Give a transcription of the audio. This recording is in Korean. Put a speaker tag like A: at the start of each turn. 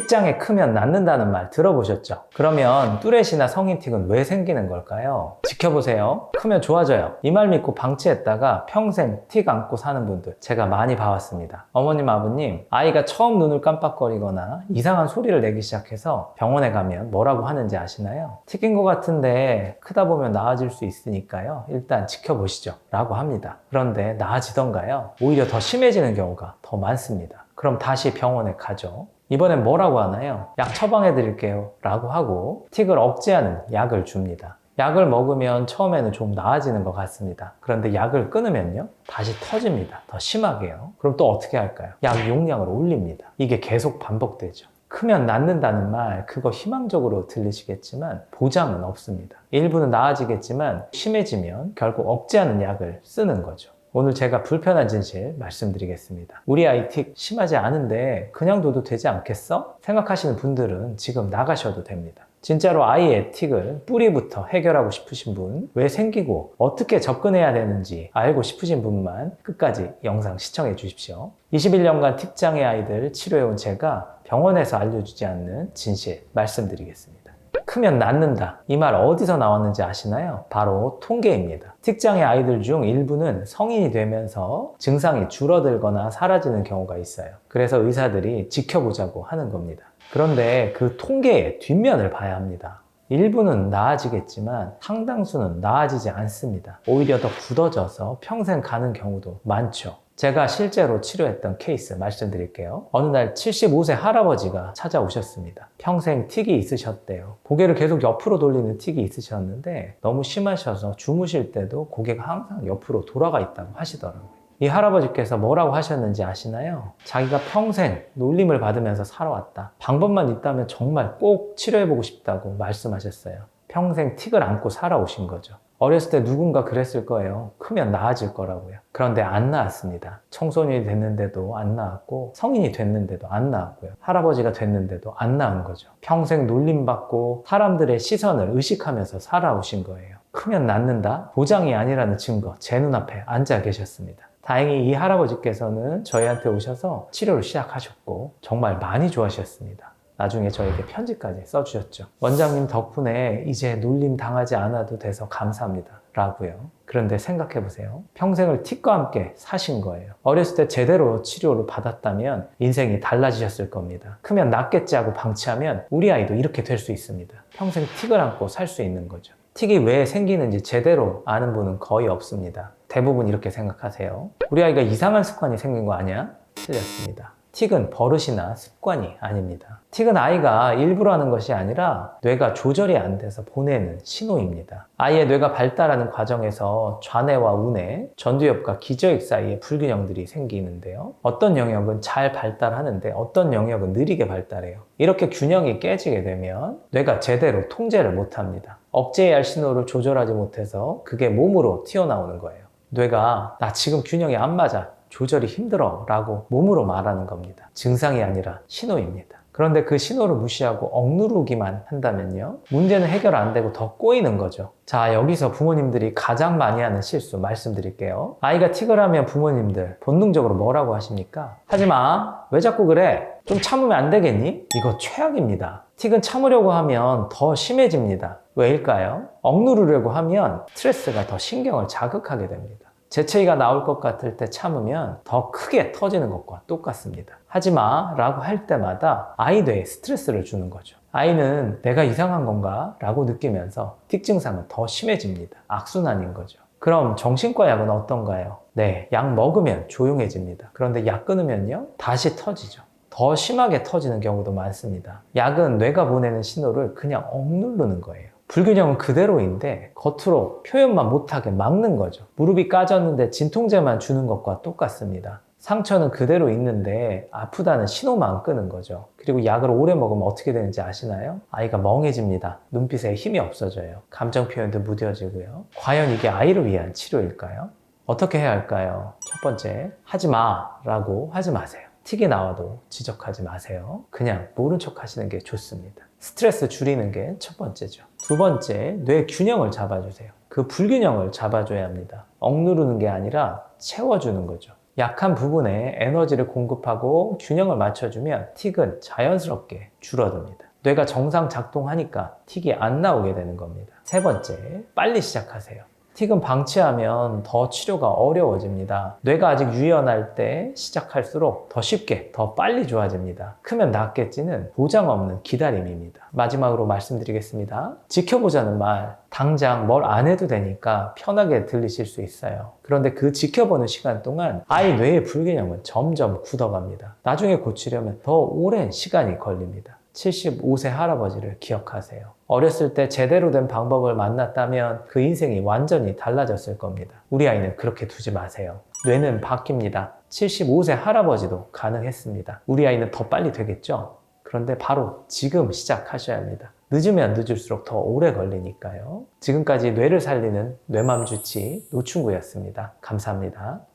A: 틱장애 크면 낫는다는 말 들어보셨죠? 그러면 뚜렛이나 성인 틱은 왜 생기는 걸까요? 지켜보세요. 크면 좋아져요. 이 말 믿고 방치했다가 평생 틱 안고 사는 분들 제가 많이 봐왔습니다. 어머님, 아버님, 아이가 처음 눈을 깜빡거리거나 이상한 소리를 내기 시작해서 병원에 가면 뭐라고 하는지 아시나요? 틱인 것 같은데 크다 보면 나아질 수 있으니까요. 일단 지켜보시죠. 라고 합니다. 그런데 나아지던가요? 오히려 더 심해지는 경우가 더 많습니다. 그럼 다시 병원에 가죠. 이번엔 뭐라고 하나요? 약 처방해 드릴게요 라고 하고 틱을 억제하는 약을 줍니다. 약을 먹으면 처음에는 좀 나아지는 것 같습니다. 그런데 약을 끊으면요 다시 터집니다. 더 심하게요. 그럼 또 어떻게 할까요? 약 용량을 올립니다. 이게 계속 반복되죠. 크면 낫는다는 말, 그거 희망적으로 들리시겠지만 보장은 없습니다. 일부는 나아지겠지만 심해지면 결국 억제하는 약을 쓰는 거죠. 오늘 제가 불편한 진실 말씀드리겠습니다. 우리 아이 틱 심하지 않은데 그냥 둬도 되지 않겠어? 생각하시는 분들은 지금 나가셔도 됩니다. 진짜로 아이의 틱을 뿌리부터 해결하고 싶으신 분, 왜 생기고 어떻게 접근해야 되는지 알고 싶으신 분만 끝까지 영상 시청해 주십시오. 21년간 틱장애 아이들 치료해온 제가 병원에서 알려주지 않는 진실 말씀드리겠습니다. 크면 낫는다. 이 말 어디서 나왔는지 아시나요? 바로 통계입니다. 틱장애 아이들 중 일부는 성인이 되면서 증상이 줄어들거나 사라지는 경우가 있어요. 그래서 의사들이 지켜보자고 하는 겁니다. 그런데 그 통계의 뒷면을 봐야 합니다. 일부는 나아지겠지만 상당수는 나아지지 않습니다. 오히려 더 굳어져서 평생 가는 경우도 많죠. 제가 실제로 치료했던 케이스 말씀드릴게요. 어느 날 75세 할아버지가 찾아오셨습니다. 평생 틱이 있으셨대요. 고개를 계속 옆으로 돌리는 틱이 있으셨는데 너무 심하셔서 주무실 때도 고개가 항상 옆으로 돌아가 있다고 하시더라고요. 이 할아버지께서 뭐라고 하셨는지 아시나요? 자기가 평생 놀림을 받으면서 살아왔다. 방법만 있다면 정말 꼭 치료해보고 싶다고 말씀하셨어요. 평생 틱을 안고 살아오신 거죠. 어렸을 때 누군가 그랬을 거예요. 크면 나아질 거라고요. 그런데 안 나았습니다. 청소년이 됐는데도 안 나았고 성인이 됐는데도 안 나았고요. 할아버지가 됐는데도 안 나은 거죠. 평생 놀림받고 사람들의 시선을 의식하면서 살아오신 거예요. 크면 낫는다? 보장이 아니라는 증거 제 눈앞에 앉아 계셨습니다. 다행히 이 할아버지께서는 저희한테 오셔서 치료를 시작하셨고 정말 많이 좋아하셨습니다. 나중에 저에게 편지까지 써주셨죠. 원장님 덕분에 이제 놀림 당하지 않아도 돼서 감사합니다 라고요. 그런데 생각해보세요. 평생을 틱과 함께 사신 거예요. 어렸을 때 제대로 치료를 받았다면 인생이 달라지셨을 겁니다. 크면 낫겠지 하고 방치하면 우리 아이도 이렇게 될 수 있습니다. 평생 틱을 안고 살 수 있는 거죠. 틱이 왜 생기는지 제대로 아는 분은 거의 없습니다. 대부분 이렇게 생각하세요. 우리 아이가 이상한 습관이 생긴 거 아니야? 틀렸습니다. 틱은 버릇이나 습관이 아닙니다. 틱은 아이가 일부러 하는 것이 아니라 뇌가 조절이 안 돼서 보내는 신호입니다. 아이의 뇌가 발달하는 과정에서 좌뇌와 우뇌, 전두엽과 기저익 사이에 불균형들이 생기는데요. 어떤 영역은 잘 발달하는데 어떤 영역은 느리게 발달해요. 이렇게 균형이 깨지게 되면 뇌가 제대로 통제를 못합니다. 억제해야 할 신호를 조절하지 못해서 그게 몸으로 튀어나오는 거예요. 뇌가 나 지금 균형이 안 맞아. 조절이 힘들어 라고 몸으로 말하는 겁니다. 증상이 아니라 신호입니다. 그런데 그 신호를 무시하고 억누르기만 한다면요 문제는 해결 안 되고 더 꼬이는 거죠. 자, 여기서 부모님들이 가장 많이 하는 실수 말씀드릴게요. 아이가 틱을 하면 부모님들 본능적으로 뭐라고 하십니까? 하지마, 왜 자꾸 그래? 좀 참으면 안 되겠니? 이거 최악입니다. 틱은 참으려고 하면 더 심해집니다. 왜일까요? 억누르려고 하면 스트레스가 더 신경을 자극하게 됩니다. 재채기가 나올 것 같을 때 참으면 더 크게 터지는 것과 똑같습니다. 하지마 라고 할 때마다 아이 뇌에 스트레스를 주는 거죠. 아이는 내가 이상한 건가? 라고 느끼면서 틱 증상은 더 심해집니다. 악순환인 거죠. 그럼 정신과 약은 어떤가요? 네, 약 먹으면 조용해집니다. 그런데 약 끊으면요 다시 터지죠. 더 심하게 터지는 경우도 많습니다. 약은 뇌가 보내는 신호를 그냥 억누르는 거예요. 불균형은 그대로인데 겉으로 표현만 못하게 막는 거죠. 무릎이 까졌는데 진통제만 주는 것과 똑같습니다. 상처는 그대로 있는데 아프다는 신호만 끄는 거죠. 그리고 약을 오래 먹으면 어떻게 되는지 아시나요? 아이가 멍해집니다. 눈빛에 힘이 없어져요. 감정 표현도 무뎌지고요. 과연 이게 아이를 위한 치료일까요? 어떻게 해야 할까요? 첫 번째, 하지 마 라고 하지 마세요. 틱이 나와도 지적하지 마세요. 그냥 모른 척 하시는 게 좋습니다. 스트레스 줄이는 게 첫 번째죠. 두 번째, 뇌 균형을 잡아주세요. 그 불균형을 잡아줘야 합니다. 억누르는 게 아니라 채워주는 거죠. 약한 부분에 에너지를 공급하고 균형을 맞춰주면 틱은 자연스럽게 줄어듭니다. 뇌가 정상 작동하니까 틱이 안 나오게 되는 겁니다. 세 번째, 빨리 시작하세요. 틱은 방치하면 더 치료가 어려워집니다. 뇌가 아직 유연할 때 시작할수록 더 쉽게, 더 빨리 좋아집니다. 크면 낫겠지는 보장 없는 기다림입니다. 마지막으로 말씀드리겠습니다. 지켜보자는 말, 당장 뭘 안 해도 되니까 편하게 들리실 수 있어요. 그런데 그 지켜보는 시간 동안 아이 뇌의 불균형은 점점 굳어갑니다. 나중에 고치려면 더 오랜 시간이 걸립니다. 75세 할아버지를 기억하세요. 어렸을 때 제대로 된 방법을 만났다면 그 인생이 완전히 달라졌을 겁니다. 우리 아이는 그렇게 두지 마세요. 뇌는 바뀝니다. 75세 할아버지도 가능했습니다. 우리 아이는 더 빨리 되겠죠? 그런데 바로 지금 시작하셔야 합니다. 늦으면 늦을수록 더 오래 걸리니까요. 지금까지 뇌를 살리는 뇌맘주치 노충구였습니다. 감사합니다.